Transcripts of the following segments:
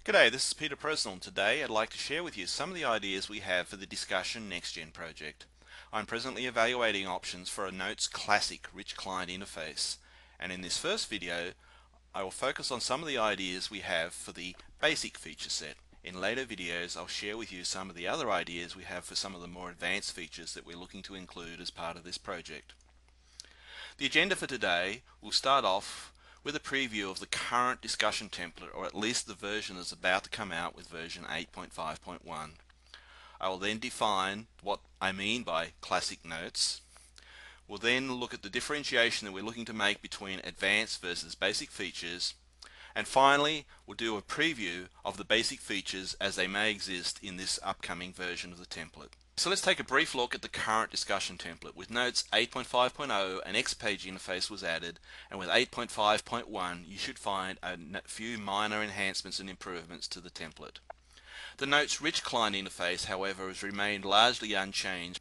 G'day, this is Peter Presnell, and today I'd like to share with you some of the ideas we have for the Discussion NextGen project. I'm presently evaluating options for a Notes Classic rich client interface, and in this first video I will focus on some of the ideas we have for the basic feature set. In later videos I'll share with you some of the other ideas we have for some of the more advanced features that we're looking to include as part of this project. The agenda for today will start off with a preview of the current discussion template, or at least the version that's about to come out with version 8.5.1. I will then define what I mean by classic notes. We'll then look at the differentiation that we're looking to make between advanced versus basic features. And finally, we'll do a preview of the basic features as they may exist in this upcoming version of the template. So let's take a brief look at the current discussion template. With Notes 8.5.0, an X page interface was added, and with 8.5.1 you should find a few minor enhancements and improvements to the template. The Notes Rich client interface, however, has remained largely unchanged.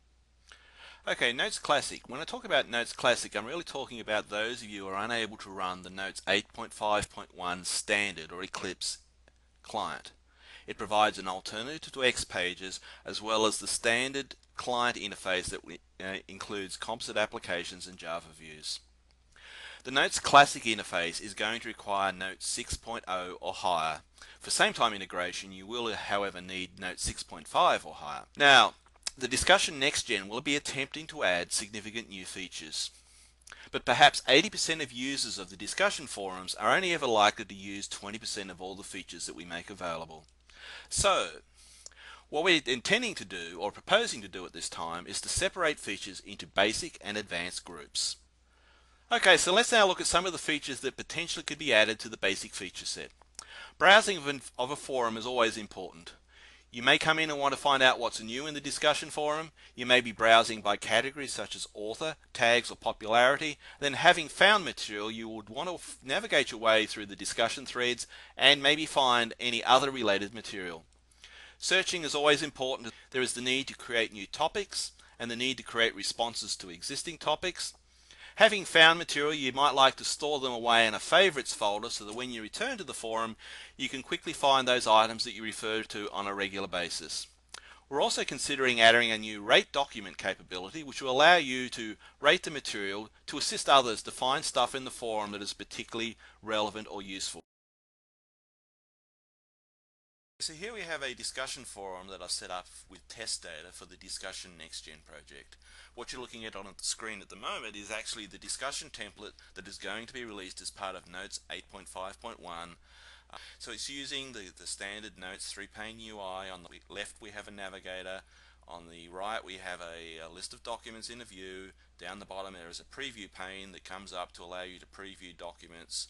Okay, Notes Classic. When I talk about Notes Classic, I'm really talking about those of you who are unable to run the Notes 8.5.1 standard or Eclipse client. It provides an alternative to X pages as well as the standard client interface that includes composite applications and Java views. The Notes Classic interface is going to require Notes 6.0 or higher. For same-time integration, you will, however, need Notes 6.5 or higher. Now, the Discussion NextGen will be attempting to add significant new features. But perhaps 80% of users of the discussion forums are only ever likely to use 20% of all the features that we make available. So, what we're intending to do, or proposing to do at this time, is to separate features into basic and advanced groups. Okay, so let's now look at some of the features that potentially could be added to the basic feature set. Browsing of a forum is always important. You may come in and want to find out what's new in the discussion forum. You may be browsing by categories such as author, tags, or popularity. Then, having found material, you would want to navigate your way through the discussion threads and maybe find any other related material. Searching is always important. There is the need to create new topics and the need to create responses to existing topics. Having found material, you might like to store them away in a favorites folder so that when you return to the forum, you can quickly find those items that you refer to on a regular basis. We're also considering adding a new rate document capability, which will allow you to rate the material to assist others to find stuff in the forum that is particularly relevant or useful. So here we have a discussion forum that I've set up with test data for the Discussion NextGen project. What you're looking at on the screen at the moment is actually the discussion template that is going to be released as part of Notes 8.5.1. So it's using the standard Notes 3-pane UI. On the left we have a navigator. On the right we have a list of documents in a view. Down the bottom there is a preview pane that comes up to allow you to preview documents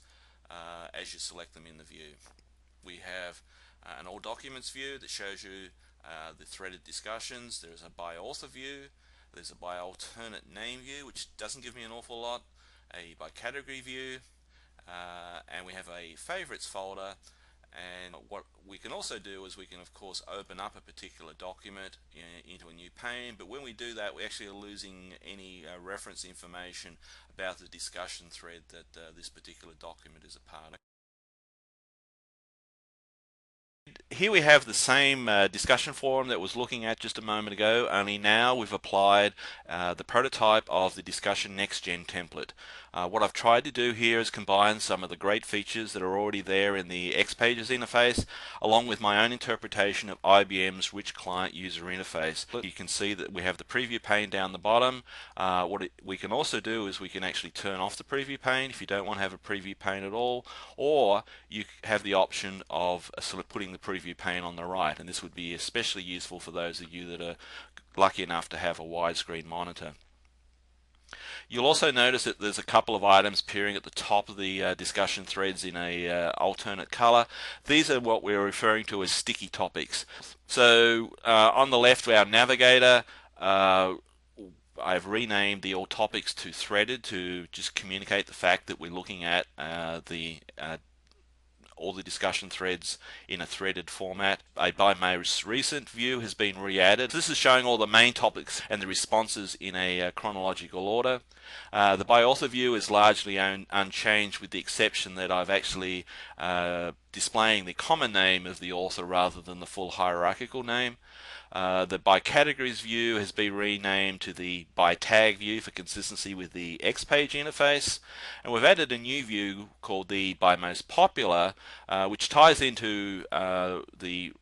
as you select them in the view. We have an all documents view that shows you the threaded discussions. There's a by author view, there's a by alternate name view, which doesn't give me an awful lot, a by category view, and we have a favorites folder. And what we can also do is we can of course open up a particular document into a new pane, but when we do that we actually are losing any reference information about the discussion thread that this particular document is a part of. Here we have the same discussion forum that was looking at just a moment ago, only now we've applied the prototype of the Discussion NextGen template. What I've tried to do here is combine some of the great features that are already there in the X pages interface along with my own interpretation of IBM's rich client user interface. You can see that we have the preview pane down the bottom. We can also do is we can actually turn off the preview pane if you don't want to have a preview pane at all, or you have the option of sort of putting the preview pane on the right, and this would be especially useful for those of you that are lucky enough to have a widescreen monitor. You'll also notice that there's a couple of items appearing at the top of the discussion threads in a alternate color. These are what we're referring to as sticky topics. So on the left, our navigator, I've renamed the all topics to threaded to just communicate the fact that we're looking at all the discussion threads in a threaded format. A by most recent view has been re-added. This is showing all the main topics and the responses in a chronological order. The by author view is largely unchanged, with the exception that I've actually displaying the common name of the author rather than the full hierarchical name. The by categories view has been renamed to the by tag view for consistency with the X page interface, and we've added a new view called the by most popular, which ties into the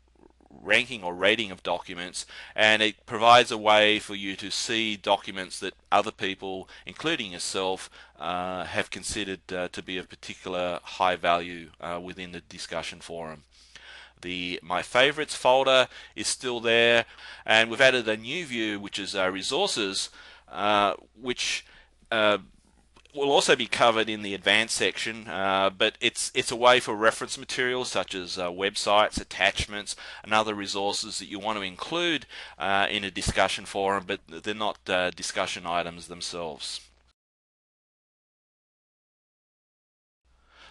ranking or rating of documents, and it provides a way for you to see documents that other people, including yourself, have considered to be of particular high value within the discussion forum. The My Favorites folder is still there, and we've added a new view which is Resources, which will also be covered in the advanced section, but it's a way for reference materials such as websites, attachments, and other resources that you want to include in a discussion forum, but they're not discussion items themselves.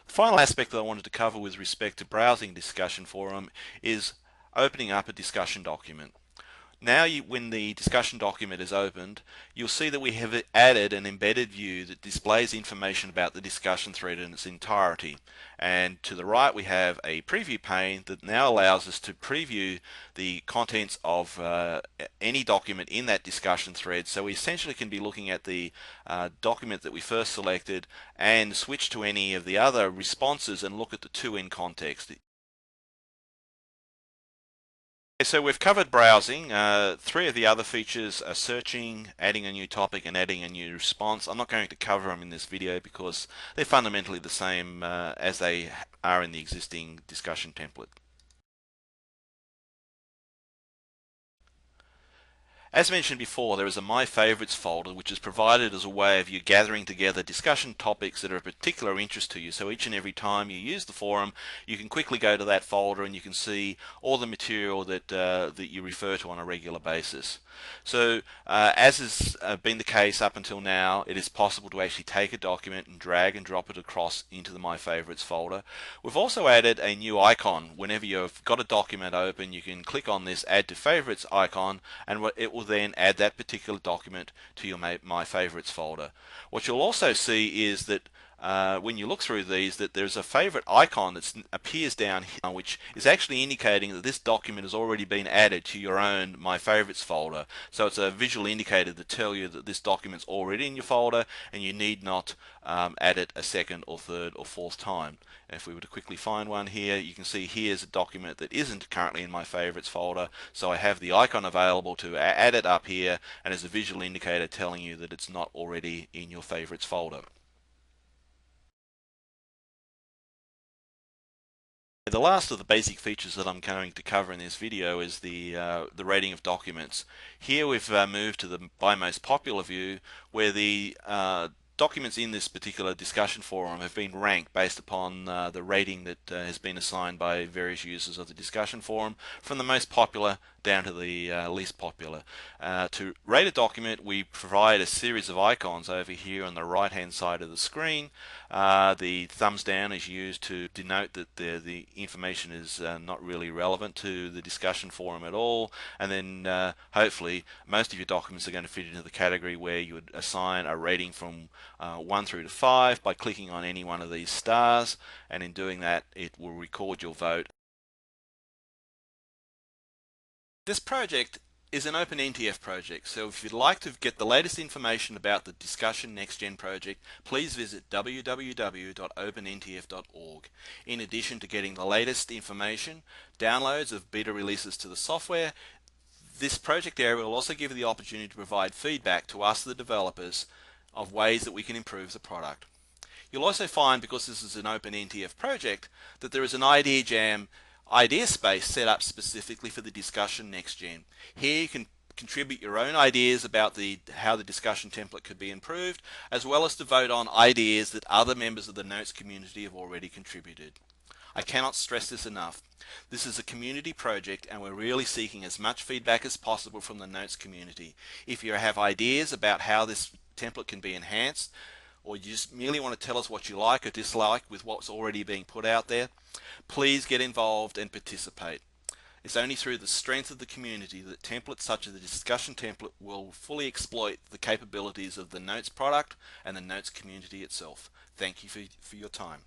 The final aspect that I wanted to cover with respect to browsing discussion forum is opening up a discussion document. Now when the discussion document is opened, you'll see that we have added an embedded view that displays information about the discussion thread in its entirety. And to the right we have a preview pane that now allows us to preview the contents of any document in that discussion thread. So we essentially can be looking at the document that we first selected and switch to any of the other responses and look at the two in context. So we've covered browsing. Three of the other features are searching, adding a new topic, and adding a new response. I'm not going to cover them in this video because they're fundamentally the same as they are in the existing discussion template. As mentioned before, there is a My Favorites folder which is provided as a way of you gathering together discussion topics that are of particular interest to you. So each and every time you use the forum, you can quickly go to that folder and you can see all the material that that you refer to on a regular basis. So as has been the case up until now, it is possible to actually take a document and drag and drop it across into the My Favorites folder. We've also added a new icon. Whenever you've got a document open, you can click on this Add to Favorites icon, and it will then add that particular document to your My Favorites folder. What you'll also see is that when you look through these, that there's a favorite icon that appears down here, which is actually indicating that this document has already been added to your own My Favorites folder. So it's a visual indicator to tell you that this document's already in your folder and you need not add it a second or third or fourth time. If we were to quickly find one here, you can see here's a document that isn't currently in My Favorites folder, so I have the icon available to add it up here, and as a visual indicator telling you that it's not already in your Favorites folder. The last of the basic features that I'm going to cover in this video is the rating of documents. Here we've moved to the by most popular view, where the documents in this particular discussion forum have been ranked based upon the rating that has been assigned by various users of the discussion forum, from the most popular down to the least popular. To rate a document, we provide a series of icons over here on the right hand side of the screen. The thumbs down is used to denote that the information is not really relevant to the discussion forum at all, and then hopefully most of your documents are going to fit into the category where you would assign a rating from 1 through to 5 by clicking on any one of these stars, and in doing that it will record your vote. This project is an OpenNTF project, so if you'd like to get the latest information about the Discussion NextGen project, please visit www.openntf.org. In addition to getting the latest information, downloads of beta releases to the software, this project area will also give you the opportunity to provide feedback to us, the developers, of ways that we can improve the product. You'll also find, because this is an OpenNTF project, that there is an Idea Jam idea space set up specifically for the Discussion NextGen. Here you can contribute your own ideas about how the discussion template could be improved, as well as to vote on ideas that other members of the Notes community have already contributed. I cannot stress this enough. This is a community project and we're really seeking as much feedback as possible from the Notes community. If you have ideas about how this template can be enhanced, or you just merely want to tell us what you like or dislike with what's already being put out there, please get involved and participate. It's only through the strength of the community that templates such as the discussion template will fully exploit the capabilities of the Notes product and the Notes community itself. Thank you for your time.